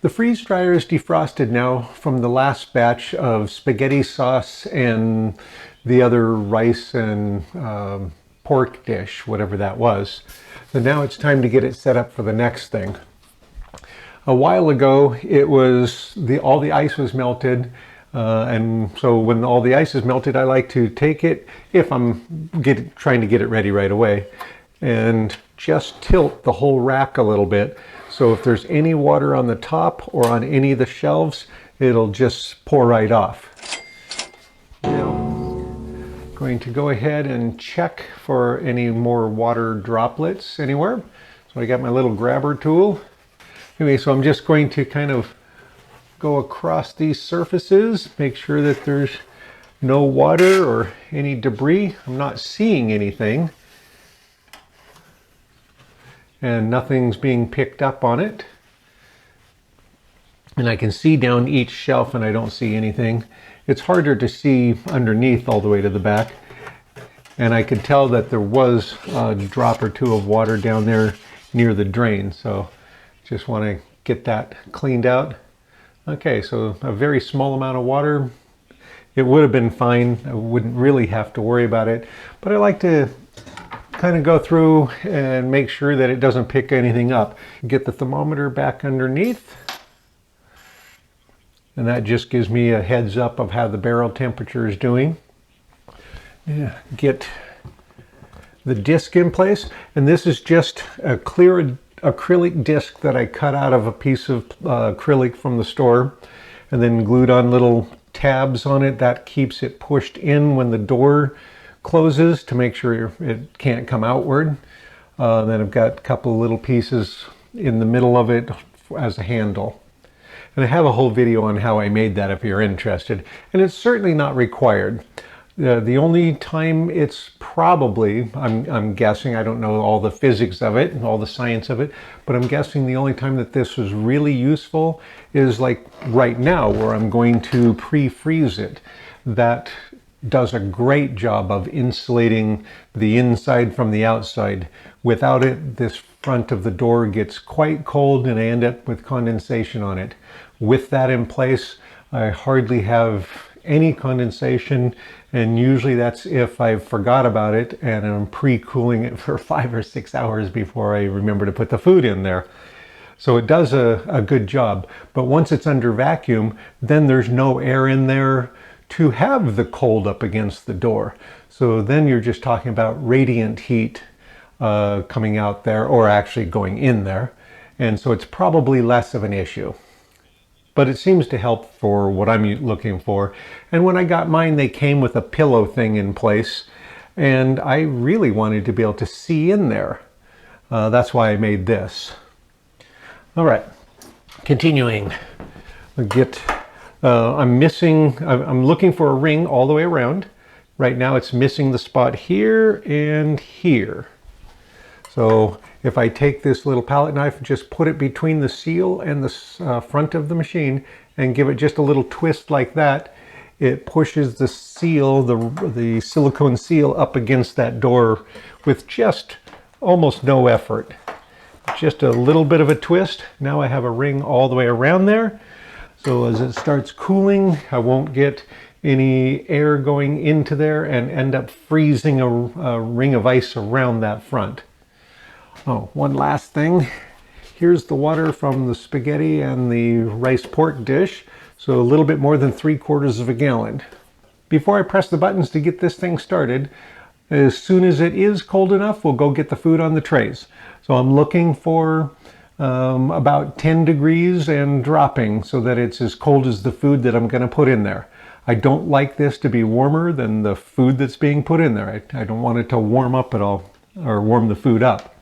The freeze dryer is defrosted now from the last batch of spaghetti sauce and the other rice and pork dish, whatever that was. So now it's time to get it set up for the next thing. A while ago, it was all the ice was melted, and so when all the ice is melted, I like to take it, if I'm trying to get it ready right away, and just tilt the whole rack a little bit. So if there's any water on the top or on any of the shelves, it'll just pour right off. Now, going to go ahead and check for any more water droplets anywhere. So I got my little grabber tool. Anyway, so I'm just going to kind of go across these surfaces, make sure that there's no water or any debris. I'm not seeing anything. And nothing's being picked up on it. And I can see down each shelf and I don't see anything. It's harder to see underneath all the way to the back. And I could tell that there was a drop or two of water down there near the drain. So just want to get that cleaned out. Okay, so a very small amount of water. It would have been fine. I wouldn't really have to worry about it. But I like to kind of go through and make sure that it doesn't pick anything up. Get the thermometer back underneath. And that just gives me a heads up of how the barrel temperature is doing. Yeah, get the disc in place. And this is just a clear acrylic disc that I cut out of a piece of acrylic from the store and then glued on little tabs on it. That keeps it pushed in when the door closes to make sure it can't come outward. Then I've got a couple of little pieces in the middle of it as a handle. And I have a whole video on how I made that if you're interested. And it's certainly not required. The only time it's probably, I'm guessing, I don't know all the physics of it and all the science of it, but I'm guessing the only time that this was really useful is like right now where I'm going to pre-freeze it. That does a great job of insulating the inside from the outside. Without it, this front of the door gets quite cold and I end up with condensation on it. With that in place, I hardly have any condensation, and usually that's if I forgot about it and I'm pre-cooling it for 5 or 6 hours before I remember to put the food in there. So it does a good job. But once it's under vacuum, then there's no air in there to have the cold up against the door. So then you're just talking about radiant heat coming out there, or actually going in there. And so it's probably less of an issue. But it seems to help for what I'm looking for. And when I got mine, they came with a pillow thing in place. And I really wanted to be able to see in there. That's why I made this. All right, continuing. I'm looking for a ring all the way around. Right now it's missing the spot here and here. So if I take this little palette knife and just put it between the seal and the front of the machine and give it just a little twist like that, it pushes the seal, the silicone seal up against that door with just almost no effort. Just a little bit of a twist. Now I have a ring all the way around there. So as it starts cooling, I won't get any air going into there and end up freezing a ring of ice around that front. Oh, one last thing. Here's the water from the spaghetti and the rice pork dish. So a little bit more than 3/4 of a gallon. Before I press the buttons to get this thing started, as soon as it is cold enough, we'll go get the food on the trays. So I'm looking for about 10 degrees and dropping so that it's as cold as the food that I'm going to put in there. I don't like this to be warmer than the food that's being put in there. I don't want it to warm up at all, or warm the food up.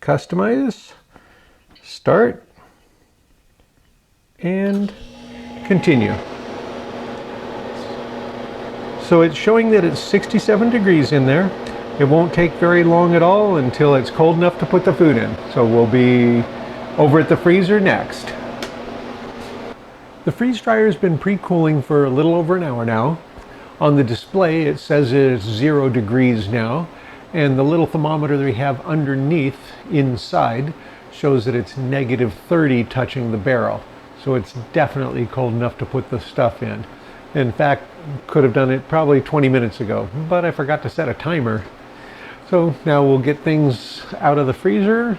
Customize, start, and continue. So it's showing that it's 67 degrees in there. It won't take very long at all until it's cold enough to put the food in. So we'll be over at the freezer next. The freeze dryer has been pre-cooling for a little over an hour now. On the display it says it's 0 degrees now, and the little thermometer that we have underneath inside shows that it's -30 touching the barrel. So it's definitely cold enough to put the stuff in. In fact, could have done it probably 20 minutes ago, but I forgot to set a timer. So now we'll get things out of the freezer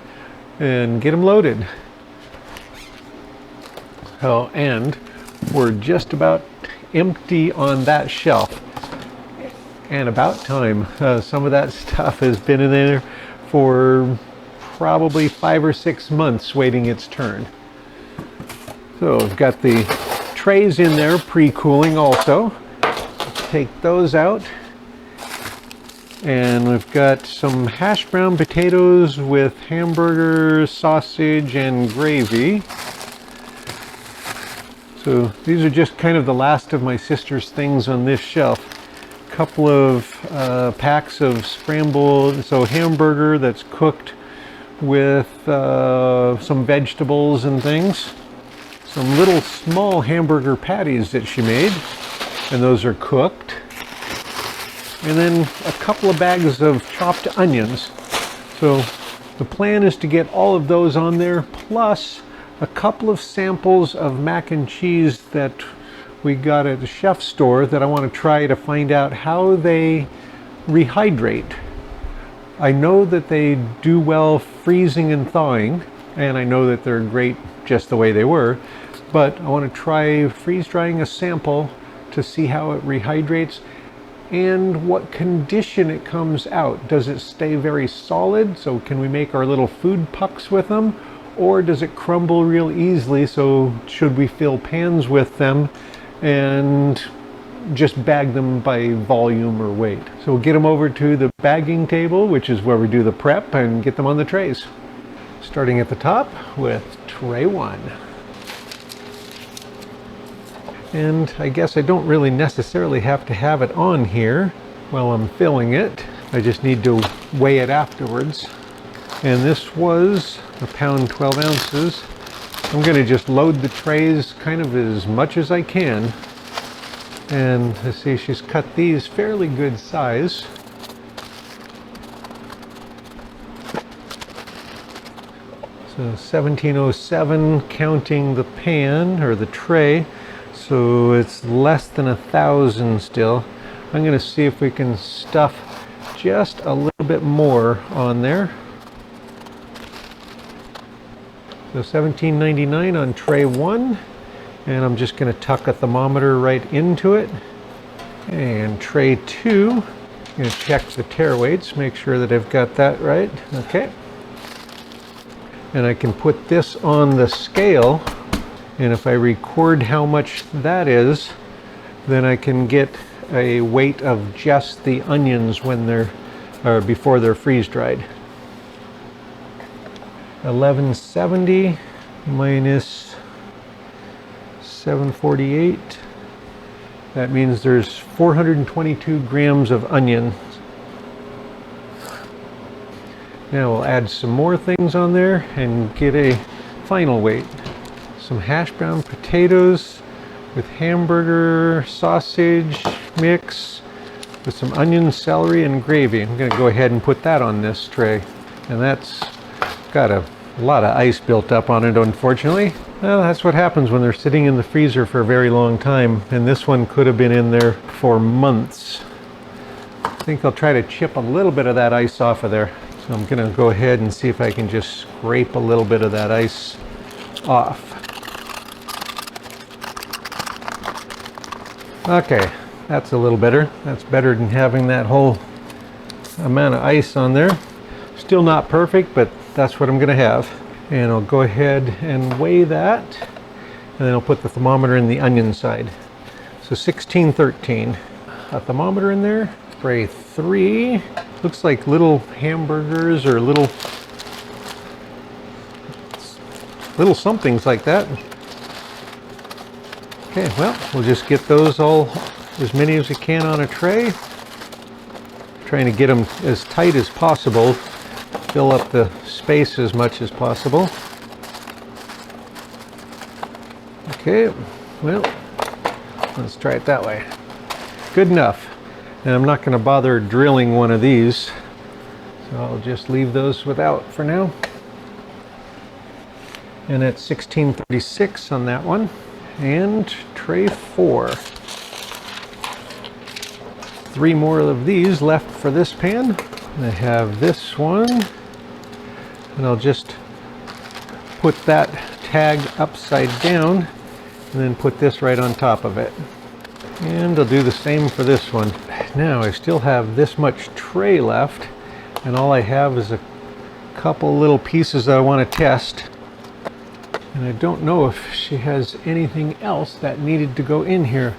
and get them loaded. Oh, and we're just about empty on that shelf. And about time. Some of that stuff has been in there for probably 5 or 6 months waiting its turn. So we've got the trays in there pre-cooling also. Take those out. And we've got some hash brown potatoes with hamburger, sausage, and gravy. So these are just kind of the last of my sister's things on this shelf. A couple of packs of scrambled, so hamburger that's cooked with some vegetables and things. Some little small hamburger patties that she made, and those are cooked. And then a couple of bags of chopped onions. So the plan is to get all of those on there, plus a couple of samples of mac and cheese that we got at the chef store that I want to try to find out how they rehydrate. I know that they do well freezing and thawing, and I know that they're great just the way they were, but I want to try freeze drying a sample to see how it rehydrates and what condition it comes out. Does it stay very solid? So can we make our little food pucks with them? Or does it crumble real easily? So should we fill pans with them and just bag them by volume or weight? So we'll get them over to the bagging table, which is where we do the prep, and get them on the trays. Starting at the top with tray 1. And I guess I don't really necessarily have to have it on here while I'm filling it. I just need to weigh it afterwards. And this was 1 pound 12 ounces. I'm going to just load the trays kind of as much as I can. And let's see, she's cut these fairly good size. So 1707 counting the pan or the tray. So it's less than 1,000 still. I'm going to see if we can stuff just a little bit more on there. So 1799 on tray 1, and I'm just going to tuck a thermometer right into it. And tray 2, I'm going to check the tare weights, make sure that I've got that right. Okay. And I can put this on the scale. And if I record how much that is, then I can get a weight of just the onions when they're, or before they're freeze dried. 1170 minus 748. That means there's 422 grams of onion. Now we'll add some more things on there and get a final weight. Some hash brown potatoes with hamburger, sausage mix with some onion, celery, and gravy. I'm going to go ahead and put that on this tray. And that's got a lot of ice built up on it, unfortunately. Well, that's what happens when they're sitting in the freezer for a very long time. And this one could have been in there for months. I think I'll try to chip a little bit of that ice off of there. So I'm going to go ahead and see if I can just scrape a little bit of that ice off. Okay, that's a little better. That's better than having that whole amount of ice on there. Still not perfect, but that's what I'm going to have. And I'll go ahead and weigh that. And then I'll put the thermometer in the onion side. So 1613. A thermometer in there. Tray 3. Looks like little hamburgers or little somethings like that. Okay, well, we'll just get those all, as many as we can on a tray. Trying to get them as tight as possible. Fill up the space as much as possible. Okay, well, let's try it that way. Good enough. And I'm not going to bother drilling one of these. So I'll just leave those without for now. And at 1636 on that one. And tray 4. 3 more of these left for this pan. And I have this one. And I'll just put that tag upside down and then put this right on top of it. And I'll do the same for this one. Now I still have this much tray left, and all I have is a couple little pieces that I want to test. And I don't know if she has anything else that needed to go in here.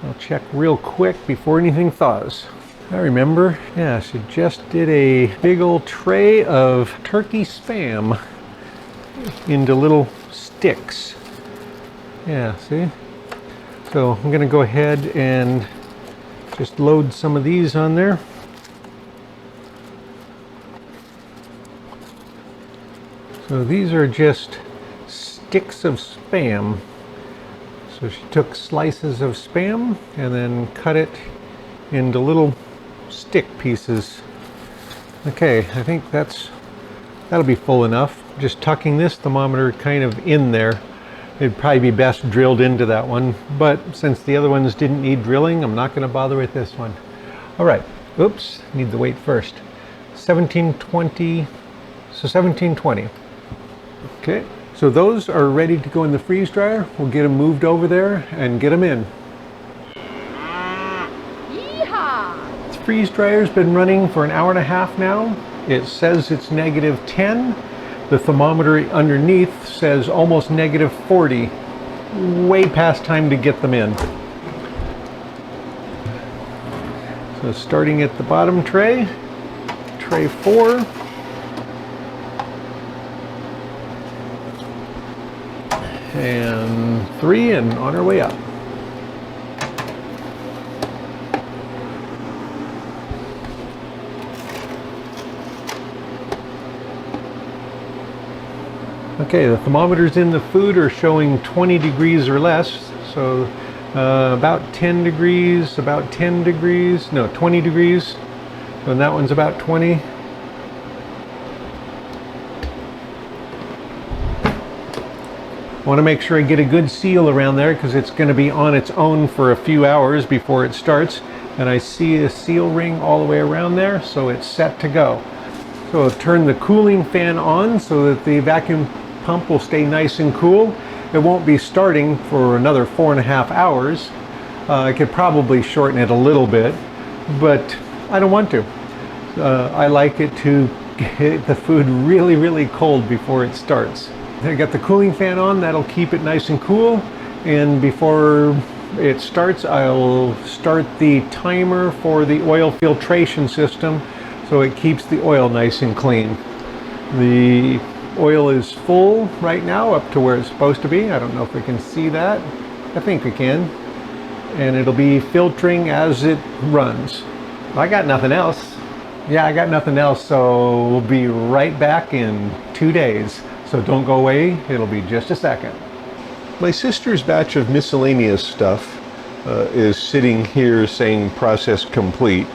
I'll check real quick before anything thaws. I remember, yeah, she just did a big old tray of turkey Spam into little sticks. Yeah, see? So I'm gonna go ahead and just load some of these on there. So these are just sticks of Spam. So she took slices of Spam and then cut it into little stick pieces. Okay, I think that'll be full enough. Just tucking this thermometer kind of in there. It'd probably be best drilled into that one, but since the other ones didn't need drilling, I'm not going to bother with this one. All right, oops, need the weight first. 1720, so 1720. Okay, so those are ready to go in the freeze dryer. We'll get them moved over there and get them in. Yeehaw! The freeze dryer's been running for an hour and a half now. It says it's -10. The thermometer underneath says almost -40. Way past time to get them in. So starting at the bottom tray, tray 4. And 3, and on our way up. Okay, the thermometers in the food are showing 20 degrees or less, so about 10 degrees, about 10 degrees, no, 20 degrees, and that one's about 20. I want to make sure I get a good seal around there because it's going to be on its own for a few hours before it starts, and I see a seal ring all the way around there, so it's set to go. So I'll turn the cooling fan on so that the vacuum pump will stay nice and cool. It won't be starting for another 4.5 hours. I could probably shorten it a little bit, but I don't want to. I like it to get the food really, really cold before it starts. I got the cooling fan on, that'll keep it nice and cool, and before it starts, I'll start the timer for the oil filtration system so it keeps the oil nice and clean. The oil is full right now up to where it's supposed to be. I don't know if we can see that. I think we can. And it'll be filtering as it runs. I got nothing else. Yeah, I got nothing else, so we'll be right back in 2 days. So don't go away, it'll be just a second. My sister's batch of miscellaneous stuff is sitting here saying process complete.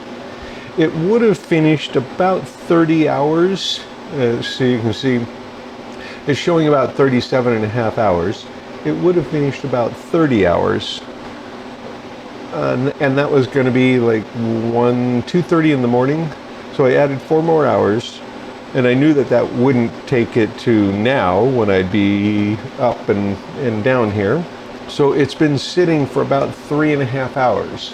It would have finished about 30 hours, so you can see it's showing about 37.5 hours. It would have finished about 30 hours. And that was going to be like 2:30 in the morning. So I added 4 more hours. And I knew that that wouldn't take it to now when I'd be up and down here. So it's been sitting for about 3.5 hours.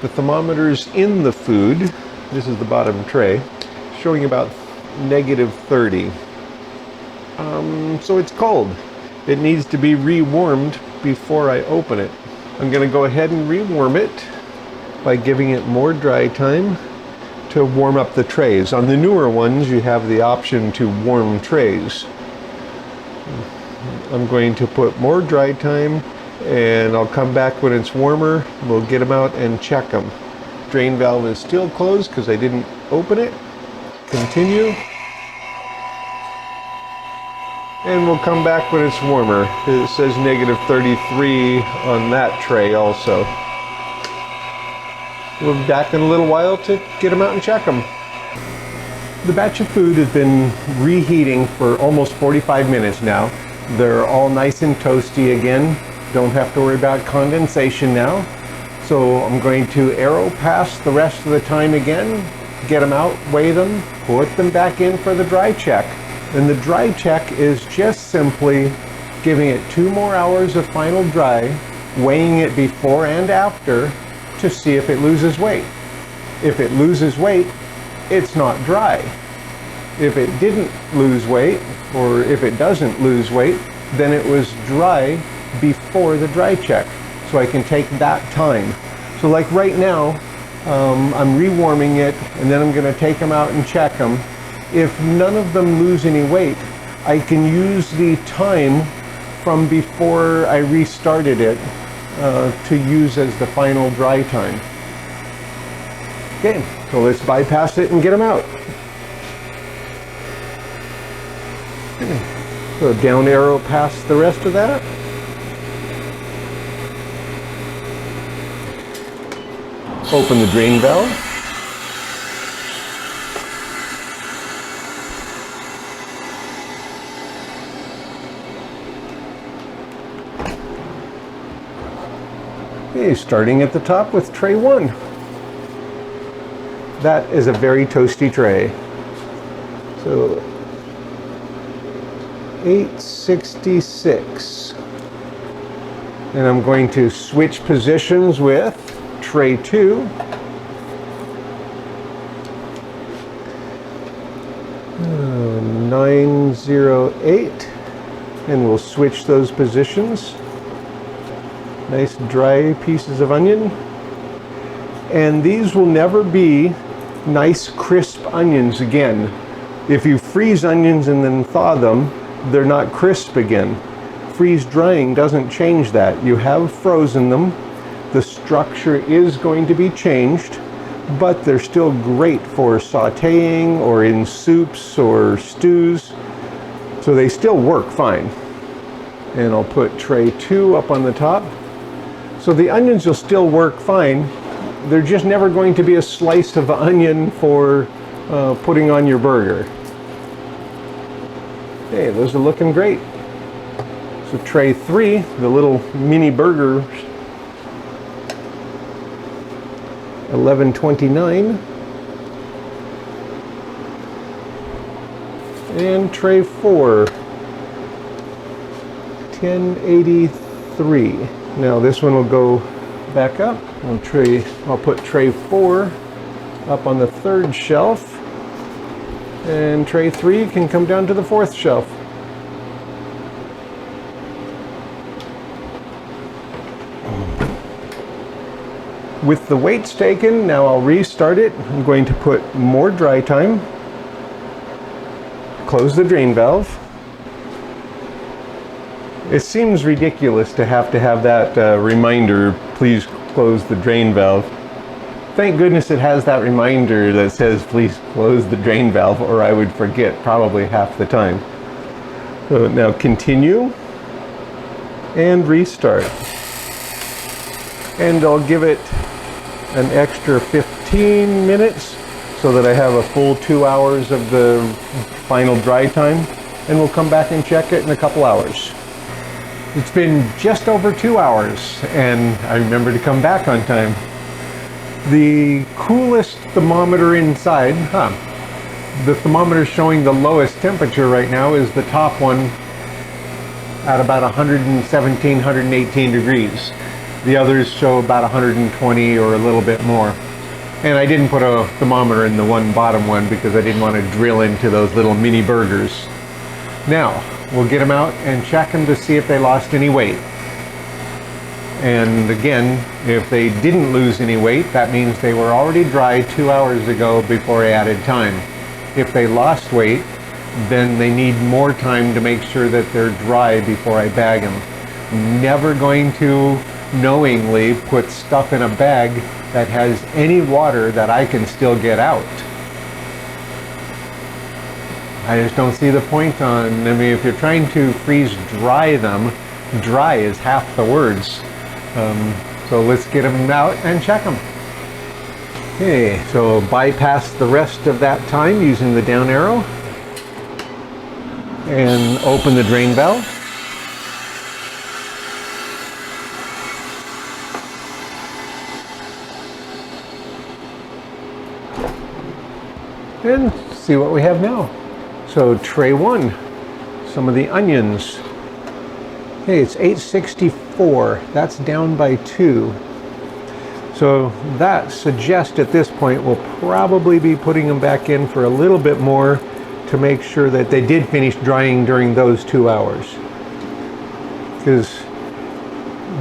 The thermometers in the food, this is the bottom tray, showing about -30. So it's cold. It needs to be rewarmed before I open it. I'm going to go ahead and rewarm it by giving it more dry time to warm up the trays. On the newer ones, you have the option to warm trays. I'm going to put more dry time, and I'll come back when it's warmer. We'll get them out and check them. Drain valve is still closed because I didn't open it. Continue. And we'll come back when it's warmer. It says -33 on that tray also. We'll be back in a little while to get them out and check them. The batch of food has been reheating for almost 45 minutes now. They're all nice and toasty again. Don't have to worry about condensation now. So I'm going to aero pass the rest of the time again, get them out, weigh them, put them back in for the dry check. And the dry check is just simply giving it 2 more hours of final dry, weighing it before and after to see if it loses weight. If it loses weight, it's not dry. If it didn't lose weight, or if it doesn't lose weight, then it was dry before the dry check. So I can take that time. So like right now, I'm rewarming it, and then I'm going to take them out and check them. If none of them lose any weight, I can use the time from before I restarted it to use as the final dry time. Okay, so let's bypass it and get them out. So down arrow past the rest of that. Open the drain valve. Okay, starting at the top with tray 1. That is a very toasty tray. So 866. And I'm going to switch positions with tray 2. 908. And we'll switch those positions. Nice dry pieces of onion. And these will never be nice crisp onions again. If you freeze onions and then thaw them, they're not crisp again. Freeze drying doesn't change that. You have frozen them. The structure is going to be changed, but they're still great for sauteing or in soups or stews. So they still work fine. And I'll put tray 2 up on the top. So the onions will still work fine. They're just never going to be a slice of onion for putting on your burger. Hey, those are looking great. So tray 3, the little mini burgers, 1129. And tray 4, 1083. Now this one will go back up. I'll put tray 4 up on the 3rd shelf, and tray 3 can come down to the 4th shelf. With the weights taken, now I'll restart it. I'm going to put more dry time, close the drain valve. It seems ridiculous to have that reminder, please close the drain valve. Thank goodness it has that reminder that says please close the drain valve, or I would forget probably half the time. So now continue and restart. And I'll give it an extra 15 minutes so that I have a full 2 hours of the final dry time, and we'll come back and check it in a couple hours. It's been just over 2 hours, and I remember to come back on time. The coolest thermometer inside, the thermometer showing the lowest temperature right now is the top one at about 117, 118 degrees. The others show about 120 or a little bit more. And I didn't put a thermometer in the bottom one because I didn't want to drill into those little mini burgers. Now, we'll get them out and check them to see if they lost any weight. And again, if they didn't lose any weight, that means they were already dry 2 hours ago before I added time. If they lost weight, then they need more time to make sure that they're dry before I bag them. Never going to knowingly put stuff in a bag that has any water that I can still get out. I just don't see the point on, I mean, if you're trying to freeze dry them, dry is half the words. So let's get them out and check them. Okay, so bypass the rest of that time using the down arrow and open the drain valve. And see what we have now. So tray 1, some of the onions. Okay, it's 864. That's down by 2. So that suggests at this point we'll probably be putting them back in for a little bit more to make sure that they did finish drying during those 2 hours. Because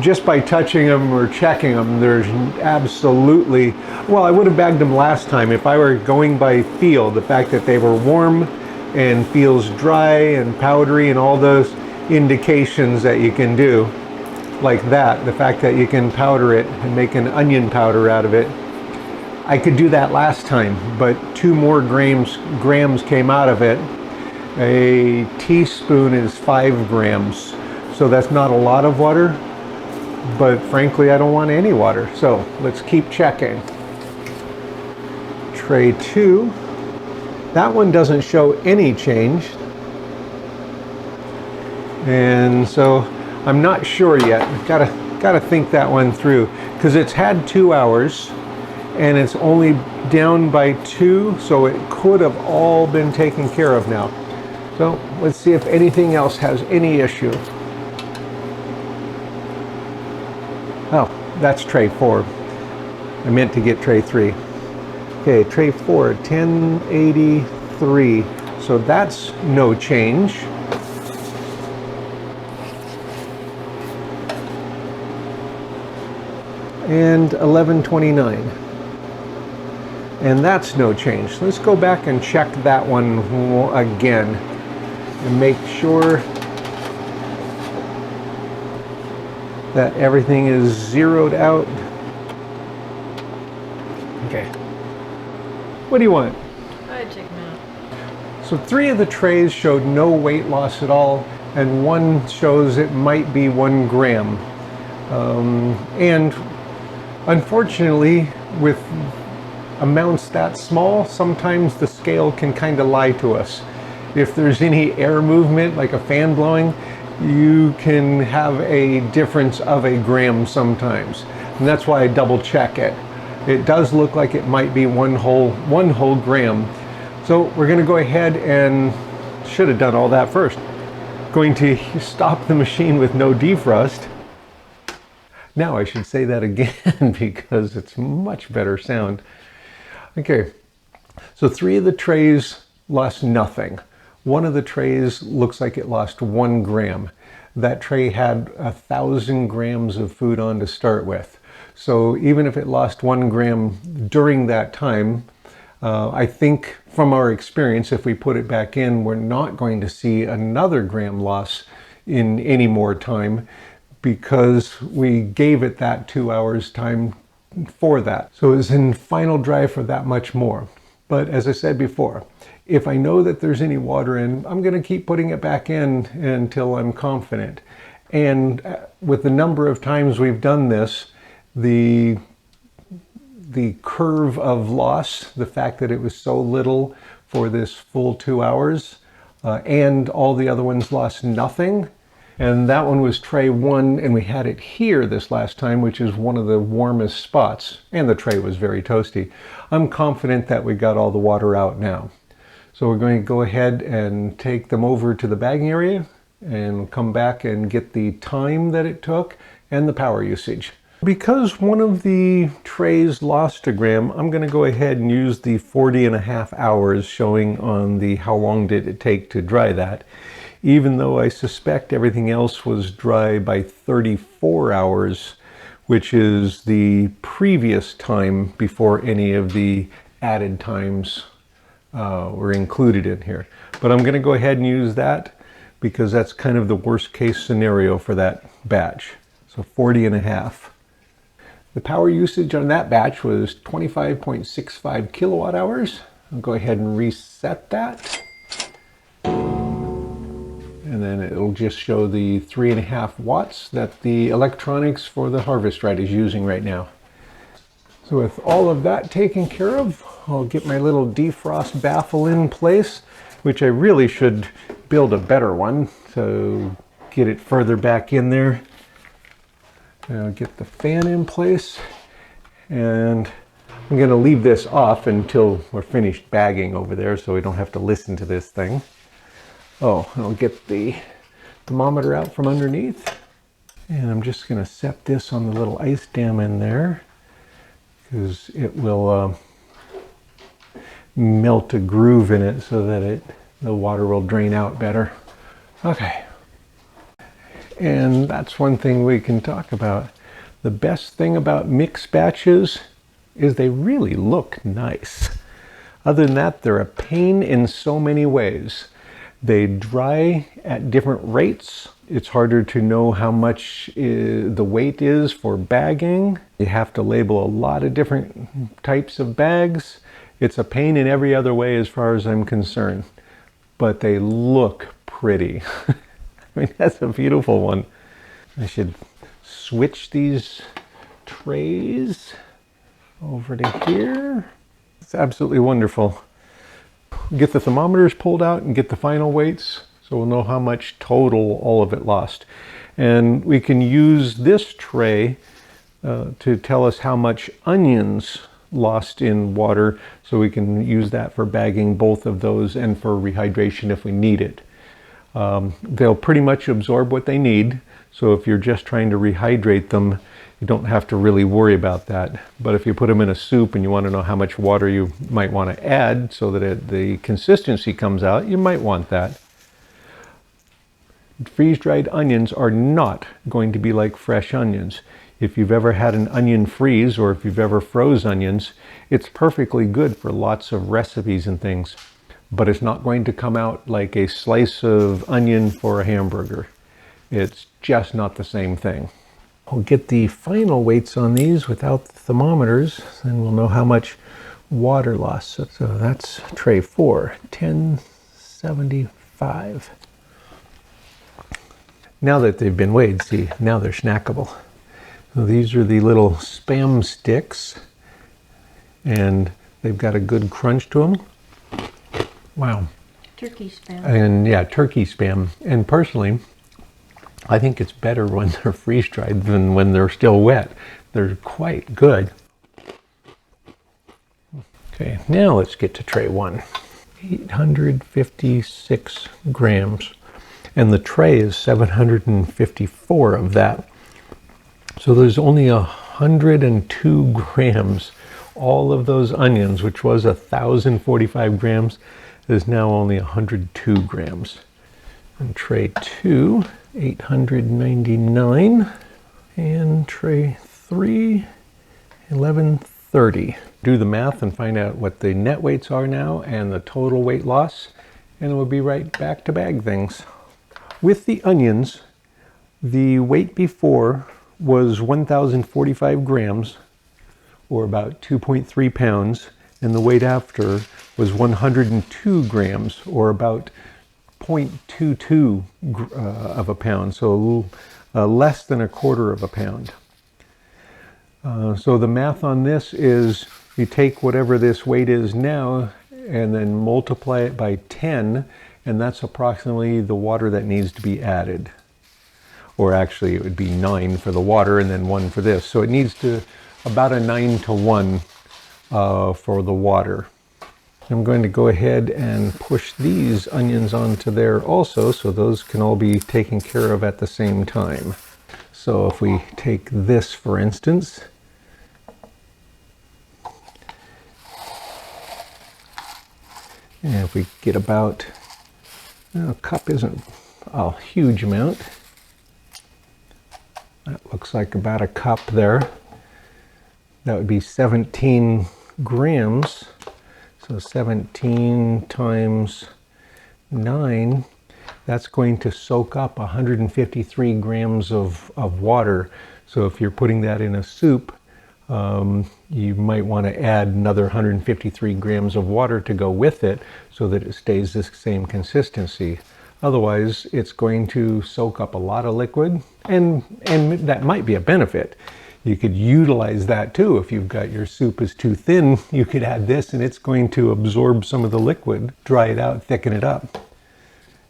just by touching them or checking them, there's absolutely, well, I would have bagged them last time if I were going by feel. The fact that they were warm and feels dry and powdery and all those indications that you can do like that, the fact that you can powder it and make an onion powder out of it. I could do that last time, but 2 more grams came out of it. A teaspoon is 5 grams, so that's not a lot of water. But frankly, I don't want any water, so let's keep checking. Tray 2, that one doesn't show any change, and so I'm not sure yet. Gotta think that one through, because it's had 2 hours and it's only down by 2, so it could have all been taken care of now. So let's see if anything else has any issue. Oh, that's tray 4. I meant to get tray 3. Okay, tray 4, 1083. So that's no change. And 1129. And that's no change. Let's go back and check that one again and make sure that everything is zeroed out. Okay. What do you want? I'd check them out. So 3 of the trays showed no weight loss at all, and 1 shows it might be 1 gram. And unfortunately, with amounts that small, sometimes the scale can kind of lie to us. If there's any air movement, like a fan blowing, you can have a difference of a gram sometimes. And that's why I double check it. It does look like it might be one whole gram. So we're going to go ahead and should have done all that first. Going to stop the machine with no defrost. Now I should say that again because it's much better sound. Okay, so 3 of the trays lost nothing. 1 of the trays looks like it lost 1 gram. That tray had 1,000 grams of food on to start with. So even if it lost 1 gram during that time, I think from our experience, if we put it back in, we're not going to see another gram loss in any more time because we gave it that 2 hours time for that. So it was in final dry for that much more. But as I said before, if I know that there's any water in, I'm going to keep putting it back in until I'm confident. And with the number of times we've done this, the curve of loss, the fact that it was so little for this full 2 hours, and all the other ones lost nothing. And that one was tray 1, and we had it here this last time, which is one of the warmest spots, and the tray was very toasty. I'm confident that we got all the water out now. So we're going to go ahead and take them over to the bagging area and come back and get the time that it took and the power usage. Because one of the trays lost a gram, I'm going to go ahead and use the 40.5 hours showing on the how long did it take to dry that. Even though I suspect everything else was dry by 34 hours, which is the previous time before any of the added times were included in here. But I'm going to go ahead and use that because that's kind of the worst case scenario for that batch. So 40.5. The power usage on that batch was 25.65 kilowatt hours. I'll go ahead and reset that. And then it'll just show the 3.5 watts that the electronics for the harvest right is using right now. So with all of that taken care of, I'll get my little defrost baffle in place, which I really should build a better one. So get it further back in there. I'll get the fan in place, and I'm going to leave this off until we're finished bagging over there so we don't have to listen to this thing. Oh, I'll get the thermometer out from underneath, and I'm just going to set this on the little ice dam in there because it will melt a groove in it so that the water will drain out better. Okay. And that's one thing we can talk about. The best thing about mixed batches is they really look nice. Other than that, they're a pain in so many ways. They dry at different rates. It's harder to know how much the weight is for bagging. You have to label a lot of different types of bags. It's a pain in every other way as far as I'm concerned. But they look pretty. I mean, that's a beautiful one. I should switch these trays over to here. It's absolutely wonderful. Get the thermometers pulled out and get the final weights so we'll know how much total all of it lost. And we can use this tray to tell us how much onions lost in water, so we can use that for bagging both of those and for rehydration if we need it. They'll pretty much absorb what they need, so if you're just trying to rehydrate them, you don't have to really worry about that. But if you put them in a soup and you want to know how much water you might want to add so that the consistency comes out, you might want that. Freeze-dried onions are not going to be like fresh onions. If you've ever had an onion freeze, or if you've ever froze onions, it's perfectly good for lots of recipes and things. But it's not going to come out like a slice of onion for a hamburger. It's just not the same thing. I'll get the final weights on these without the thermometers, and we'll know how much water loss. So that's tray 4, 1075. Now that they've been weighed, see, now they're snackable. So these are the little Spam sticks, and they've got a good crunch to them. Wow. Turkey Spam. And yeah, turkey Spam. And personally, I think it's better when they're freeze-dried than when they're still wet. They're quite good. Okay, now let's get to tray 1. 856 grams. And the tray is 754 of that. So there's only 102 grams. All of those onions, which was 1,045 grams, is now only 102 grams. And tray 2, 899. And tray 3, 1130. Do the math and find out what the net weights are now and the total weight loss, and we'll be right back to bag things. With the onions, the weight before was 1,045 grams, or about 2.3 pounds, and the weight after was 102 grams, or about 0.22 of a pound, so less than 1/4 of a pound. So the math on this is you take whatever this weight is now and then multiply it by 10, and that's approximately the water that needs to be added. Or actually it would be 9 for the water and then 1 for this. So it needs to about a 9-to-1 for the water. I'm going to go ahead and push these onions onto there also, so those can all be taken care of at the same time. So if we take this, for instance, and if we get about, a cup isn't a huge amount. That looks like about a cup there. That would be 17 grams. So 17 times 9, that's going to soak up 153 grams of water. So if you're putting that in a soup, you might want to add another 153 grams of water to go with it so that it stays the same consistency. Otherwise, it's going to soak up a lot of liquid, and that might be a benefit. You could utilize that too. If you've got your soup is too thin, you could add this and it's going to absorb some of the liquid, dry it out, thicken it up.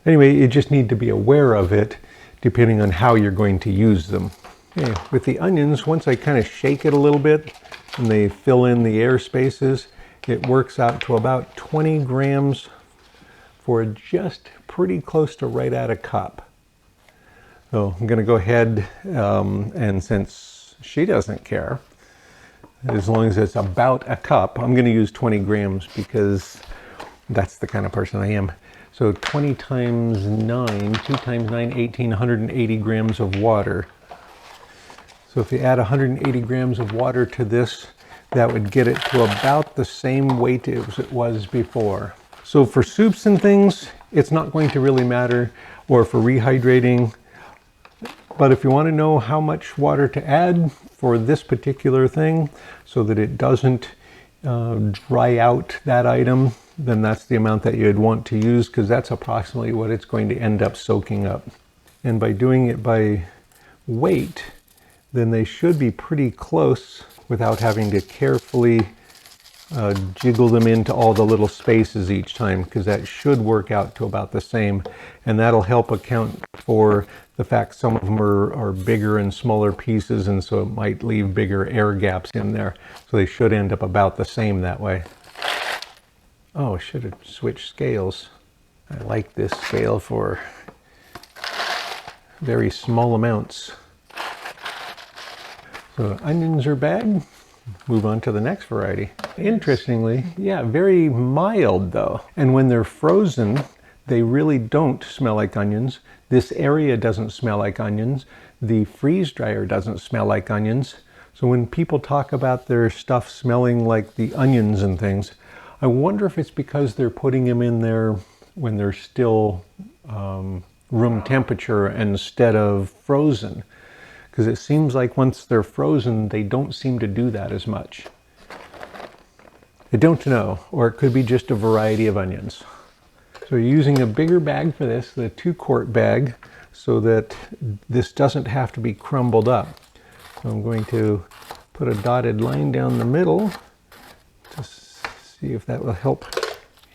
Anyway, you just need to be aware of it depending on how you're going to use them. Okay, with the onions, once I kind of shake it a little bit and they fill in the air spaces, it works out to about 20 grams for just pretty close to right at a cup. So I'm going to go ahead and since she doesn't care, as long as it's about a cup, I'm going to use 20 grams because that's the kind of person I am. So 20 times 9, 2 times 9, 18, 180 grams of water. So if you add 180 grams of water to this, that would get it to about the same weight as it was before. So for soups and things, it's not going to really matter, or for rehydrating. But if you want to know how much water to add for this particular thing so that it doesn't dry out that item, then that's the amount that you'd want to use, because that's approximately what it's going to end up soaking up. And by doing it by weight, then they should be pretty close without having to carefully jiggle them into all the little spaces each time, because that should work out to about the same. And that'll help account for the fact some of them are bigger and smaller pieces, and so it might leave bigger air gaps in there. So they should end up about the same that way. Oh, I should have switched scales. I like this scale for very small amounts. So onions are bagged. Move on to the next variety. Interestingly, yeah, very mild though. And when they're frozen, they really don't smell like onions. This area doesn't smell like onions. The freeze dryer doesn't smell like onions. So when people talk about their stuff smelling like the onions and things, I wonder if it's because they're putting them in there when they're still room temperature instead of frozen. Because it seems like once they're frozen, they don't seem to do that as much. I don't know, or it could be just a variety of onions. So you're using a bigger bag for this, the 2-quart bag, so that this doesn't have to be crumbled up. So I'm going to put a dotted line down the middle to see if that will help,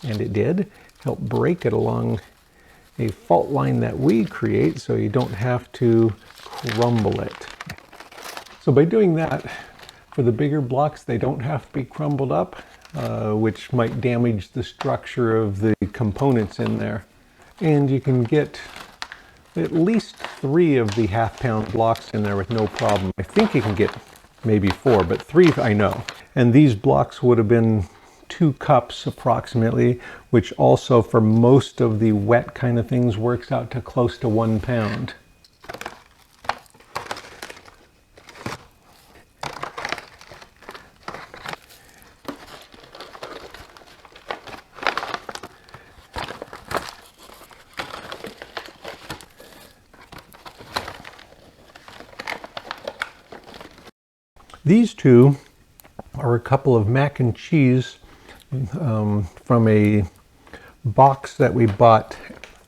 and it did, help break it along a fault line that we create so you don't have to crumble it. So by doing that, for the bigger blocks, they don't have to be crumbled up, which might damage the structure of the components in there. And you can get at least 3 of the half-pound blocks in there with no problem. I think you can get maybe 4, but 3 I know. And these blocks would have been 2 cups approximately, which also for most of the wet kind of things works out to close to 1 pound. These 2 are a couple of mac and cheese from a box that we bought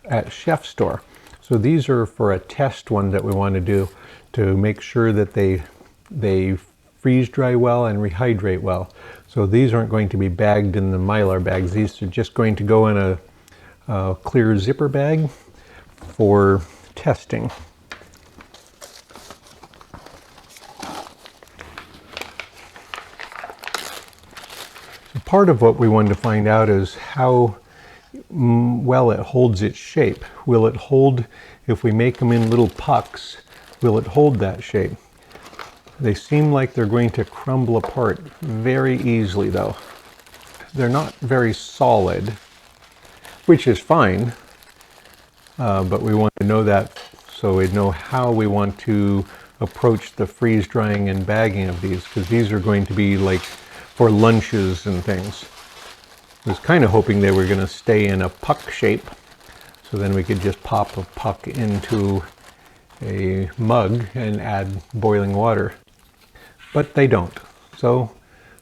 at Chef Store. So these are for a test one that we want to do to make sure that they freeze dry well and rehydrate well. So these aren't going to be bagged in the Mylar bags. These are just going to go in a clear zipper bag for testing. Part of what we wanted to find out is how well it holds its shape. Will it hold, if we make them in little pucks, will it hold that shape? They seem like they're going to crumble apart very easily though. They're not very solid, which is fine, but we want to know that so we know how we want to approach the freeze drying and bagging of these, because these are going to be like for lunches and things. I was kind of hoping they were going to stay in a puck shape, so then we could just pop a puck into a mug and add boiling water. But they don't. So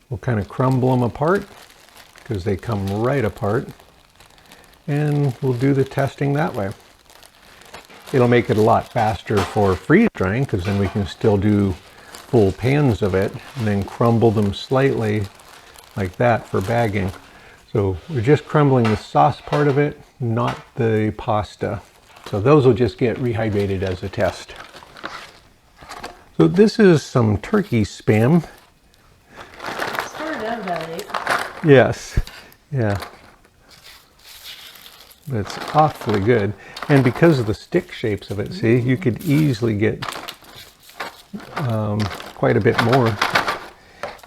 we'll kind of crumble them apart, because they come right apart, and we'll do the testing that way. It'll make it a lot faster for freeze drying, because then we can still do full pans of it and then crumble them slightly like that for bagging. So we're just crumbling the sauce part of it, not the pasta. So those will just get rehydrated as a test. So this is some turkey spam. Started out about 8. Yes, yeah. It's awfully good. And because of the stick shapes of it, see, you could easily get quite a bit more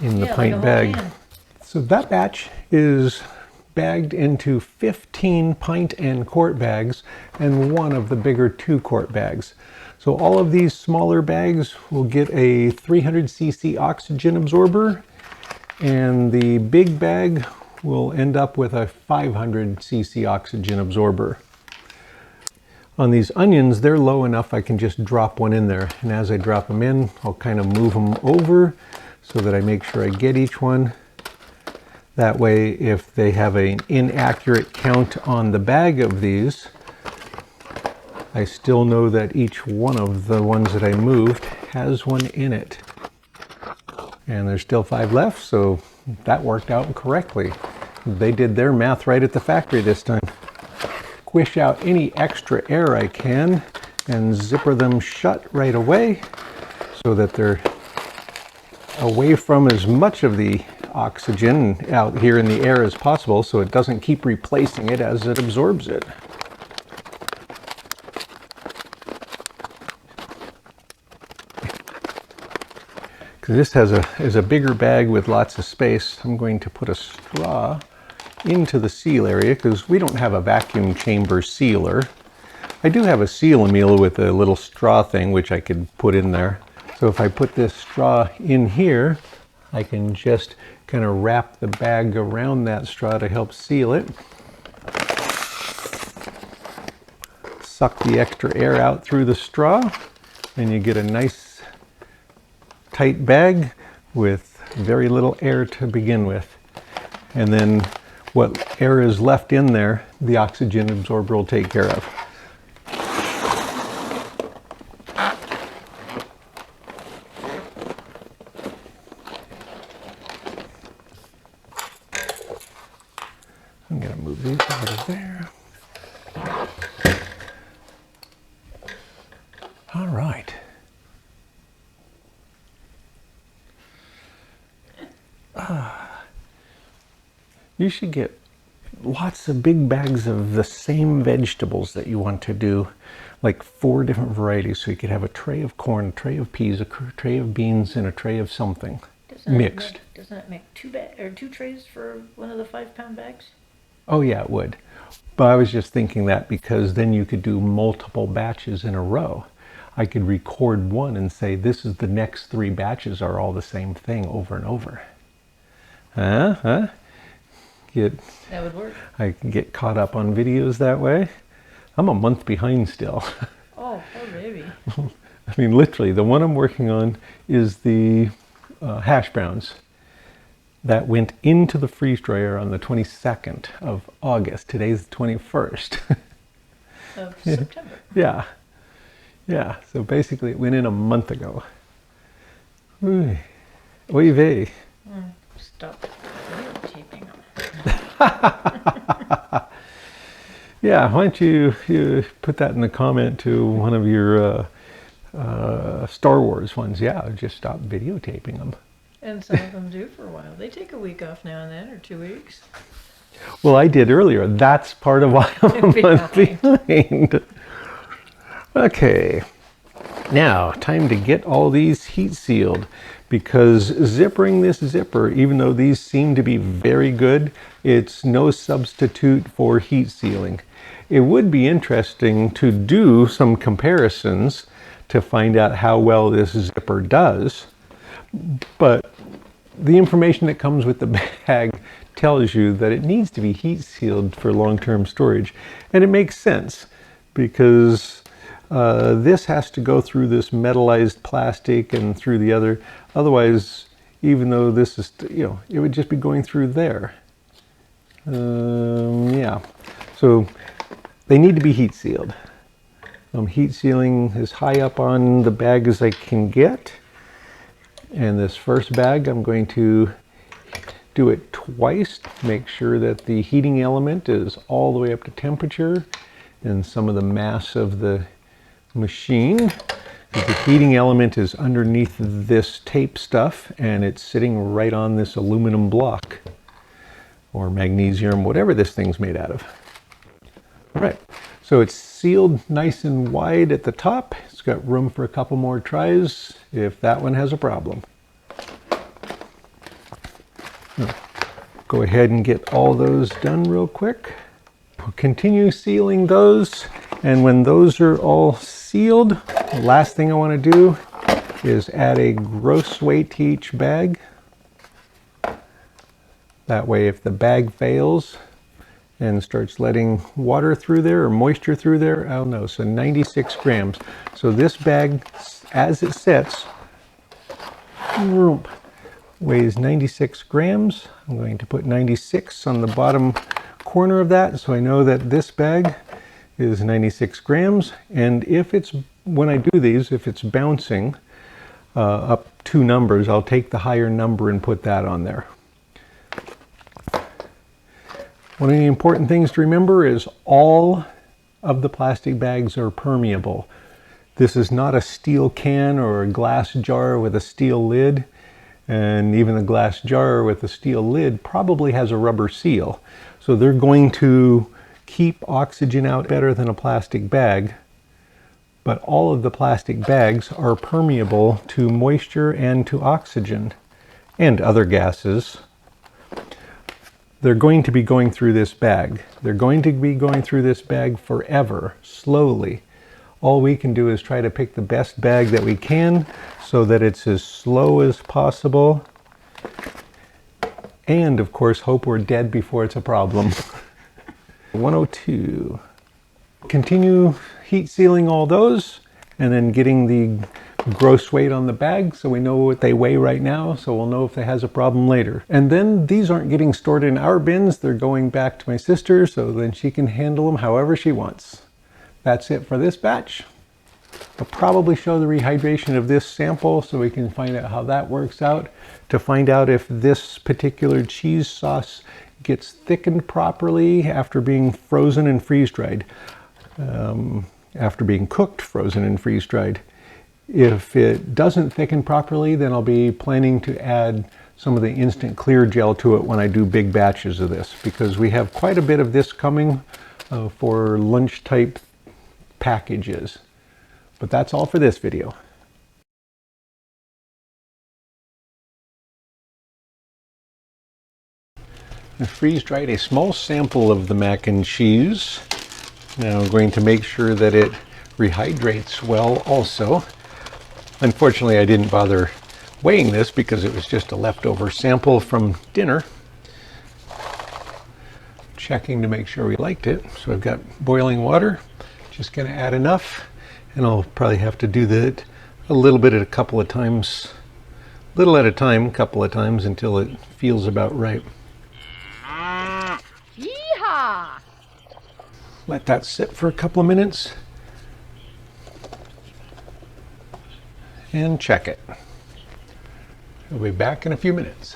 in the pint bag. Can. So that batch is bagged into 15 pint and quart bags and one of the bigger 2-quart bags. So all of these smaller bags will get a 300cc oxygen absorber, and the big bag will end up with a 500cc oxygen absorber. On these onions, they're low enough I can just drop one in there. And as I drop them in, I'll kind of move them over so that I make sure I get each one. That way, if they have an inaccurate count on the bag of these, I still know that each one of the ones that I moved has one in it. And there's still 5 left, so that worked out correctly. They did their math right at the factory this time. Squish out any extra air I can and zipper them shut right away so that they're away from as much of the oxygen out here in the air as possible, so it doesn't keep replacing it as it absorbs it. Because this is a bigger bag with lots of space, I'm going to put a straw into the seal area because we don't have a vacuum chamber sealer. I do have a seal-a-meal with a little straw thing which I could put in there. So if I put this straw in here, I can just kind of wrap the bag around that straw to help seal it. Suck the extra air out through the straw, and you get a nice tight bag with very little air to begin with. And then what air is left in there, the oxygen absorber will take care of. I'm going to move these out of there. All right. You should get lots of big bags of the same vegetables that you want to do, like 4 different varieties. So you could have a tray of corn, a tray of peas, a tray of beans, and a tray of something mixed. Doesn't that make 2 trays for one of the 5-pound bags? Oh yeah, it would. But I was just thinking that because then you could do multiple batches in a row. I could record one and say, this is the next 3 batches are all the same thing over and over. Huh? That would work. I can get caught up on videos that way. I'm a month behind still. Oh baby. I mean, literally, the one I'm working on is the hash browns that went into the freeze dryer on the 22nd of August. Today's the 21st. Of September. Yeah. So basically, it went in a month ago. Oy vey. Stop videotaping them. Yeah, why don't you put that in the comment to one of your Star Wars ones? Yeah, just stop videotaping them. And some of them do for a while. They take a week off now and then, or 2 weeks. Well, I did earlier. That's part of why I'm a month behind. Okay, now time to get all these heat sealed, because zippering this zipper, even though these seem to be very good, it's no substitute for heat sealing. It would be interesting to do some comparisons to find out how well this zipper does, but the information that comes with the bag tells you that it needs to be heat sealed for long-term storage. And it makes sense because this has to go through this metallized plastic and through the other. Otherwise, even though this is, it would just be going through there. Yeah, so they need to be heat sealed. I'm heat sealing as high up on the bag as I can get. And this first bag, I'm going to do it twice. Make sure that the heating element is all the way up to temperature and some of the mass of the machine. The heating element is underneath this tape stuff and it's sitting right on this aluminum block or magnesium, whatever this thing's made out of. All right, so it's sealed nice and wide at the top. It's got room for a couple more tries if that one has a problem. Go ahead and get all those done real quick. We'll continue sealing those, and when those are all sealed, the last thing I want to do is add a gross weight to each bag. That way if the bag fails and starts letting water through there or moisture through there, I'll know. So 96 grams. So this bag, as it sits, weighs 96 grams. I'm going to put 96 on the bottom corner of that, so I know that this bag is 96 grams. And if it's, when I do these, if it's bouncing up 2 numbers, I'll take the higher number and put that on there. One of the important things to remember is all of the plastic bags are permeable. This is not a steel can or a glass jar with a steel lid. And even the glass jar with a steel lid probably has a rubber seal. So they're going to keep oxygen out better than a plastic bag. But all of the plastic bags are permeable to moisture and to oxygen and other gases. They're going to be going through this bag. They're going to be going through this bag forever, slowly. All we can do is try to pick the best bag that we can so that it's as slow as possible. And of course, hope we're dead before it's a problem. 102. Continue heat sealing all those and then getting the gross weight on the bag so we know what they weigh right now, so we'll know if it has a problem later. And then these aren't getting stored in our bins, they're going back to my sister so then she can handle them however she wants. That's it for this batch. I'll probably show the rehydration of this sample so we can find out how that works out, to find out if this particular cheese sauce gets thickened properly after being frozen and freeze-dried, after being cooked, frozen and freeze-dried. If it doesn't thicken properly, then I'll be planning to add some of the instant clear gel to it when I do big batches of this, because we have quite a bit of this coming for lunch type packages. But that's all for this video. I freeze-dried a small sample of the mac and cheese. Now I'm going to make sure that it rehydrates well also. Unfortunately, I didn't bother weighing this because it was just a leftover sample from dinner. Checking to make sure we liked it. So I've got boiling water. Just going to add enough, and I'll probably have to do that a little bit at a couple of times, little at a time, couple of times until it feels about right. Yeehaw! Let that sit for a couple of minutes and check it. I'll be back in a few minutes.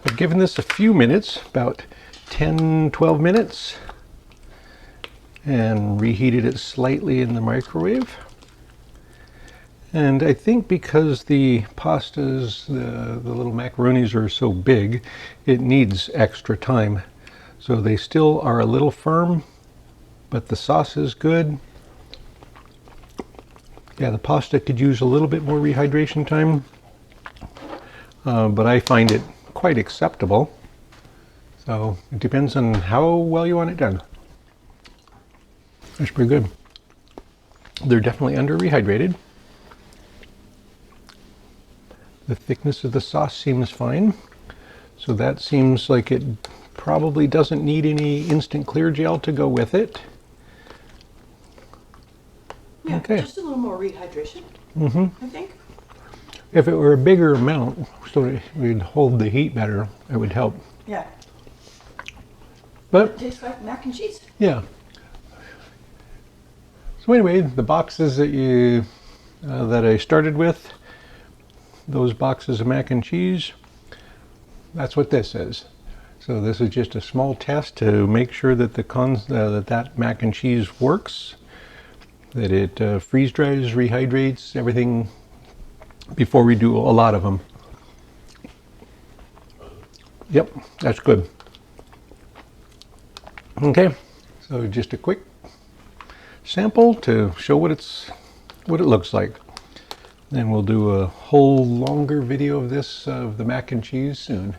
I've given this a few minutes, about 10-12 minutes, and reheated it slightly in the microwave. And I think because the pastas, the little macaronis are so big, it needs extra time. So they still are a little firm, but the sauce is good. Yeah, the pasta could use a little bit more rehydration time, but I find it quite acceptable. So it depends on how well you want it done. That's pretty good. They're definitely under rehydrated. The thickness of the sauce seems fine. So that seems like it probably doesn't need any instant clear gel to go with it. Yeah, okay. Just a little more rehydration, I think. If it were a bigger amount, so we'd hold the heat better, it would help. Yeah. But It tastes like mac and cheese. yeah. So anyway, the boxes that that I started with, those boxes of mac and cheese. That's what this is. So this is just a small test to make sure that that mac and cheese works, that it freeze dries, rehydrates, everything before we do a lot of them. Yep, that's good. Okay, so just a quick sample to show what it looks like. Then we'll do a whole longer video of this, of the mac and cheese soon.